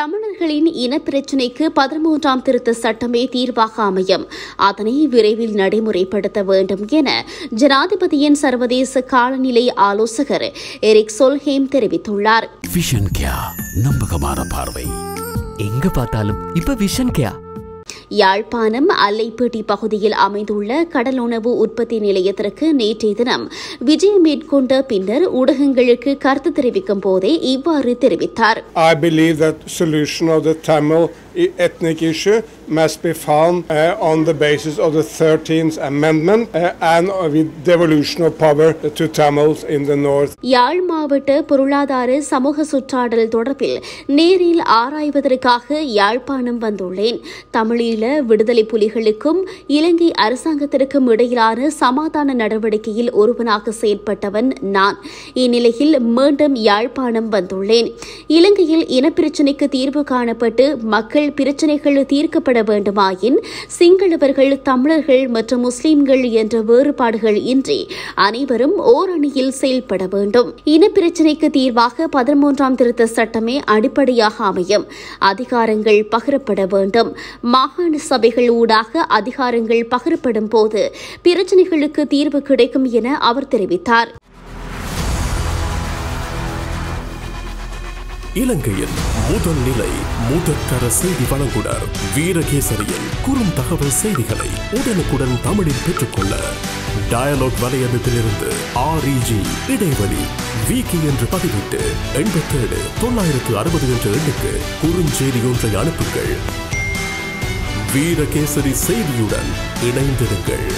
தமிழர்களின் இனப்பிரச்சினைக்கு 13ஆம் திருத்த சட்டமே தீர்வாக அமையும், அதனை விரைவில் நடைமுறைப்படுத்த வேண்டும் என ஜனாதிபதியின் சர்வதேச காலநிலை ஆலோசகர் எரிக் சொல்ஹேம் தெரிவித்துள்ளார். விஷன் கேயா, நம்பகமான பார்வை. எங்க பார்த்தாலும் இப்ப விஷன் கேயா. யாழ்ப்பாணம் அல்லைப்பேட்டை பகுதியில் அமைந்துள்ள கடலுணவு உற்பத்தி நிலையத்திற்கு நேற்றைய தினம் விஜயம் மேற்கொண்ட பின்னர் ஊடகங்களுக்கு கருத்து தெரிவிக்கும் போதே இவ்வாறு தெரிவித்தார். I believe that solution of the Tamil ethnic issue must be found on the basis of the 13th Amendment and with devolution of power to Tamils in the north. யாழ் மாவட்ட பொருளாதார சமூக சுற்றாடல் தொடர்பில் நேரில் ஆராய்வதற்காக யாழ்ப்பாணம் வந்துள்ளேன். தமிழீழ விடுதலை புலிகளுக்கும் இலங்கை அரசாங்கத்திற்கும் இடையிலான சமாதான நடவடிக்கையில் ஒருவனாக செயற்பட்டவன் நான். இந்நிலையில் மீண்டும் யாழ்ப்பாணம் வந்துள்ளேன். இலங்கையில் இனப்பிரச்சினைக்கு தீர்வு காணப்பட்டு மக்கள் பிரச்சினைகள் தீர்க்கப்பட வேண்டுமாயின் சிங்களவர்கள், தமிழர்கள் மற்றும் முஸ்லிம்கள் என்ற வேறுபாடுகள் இன்றி அனைவரும் ஓரணியில் செயல்பட வேண்டும். இனப்பிரச்சினைக்கு தீர்வாக 13ஆம் திருத்த சட்டமே அடிப்படையாக அமையும். அதிகாரங்கள் பகிரப்பட வேண்டும். மாகாண சபைகள் ஊடாக அதிகாரங்கள் பகிரப்படும் போது பிரச்சினைகளுக்கு தீர்வு கிடைக்கும் என அவர் தெரிவித்தார். இலங்கையின் முதல் நிலை முதற்கர செய்தி வழங்குனர் வீரகேசரியின் குறும் தகவல் செய்திகளை உடனுக்குடன் தமிழில் பெற்றுக்கொள்ள டயலாக் வலையமைப்பிலிருந்து REG இடைவெளி வீக்கி என்று பதிவிட்டு 87 960 என்ற எண்ணுக்கு குறுஞ்செய்தி ஒன்றை அனுப்புங்கள். வீரகேசரி செய்தியுடன் இணைந்திருங்கள்.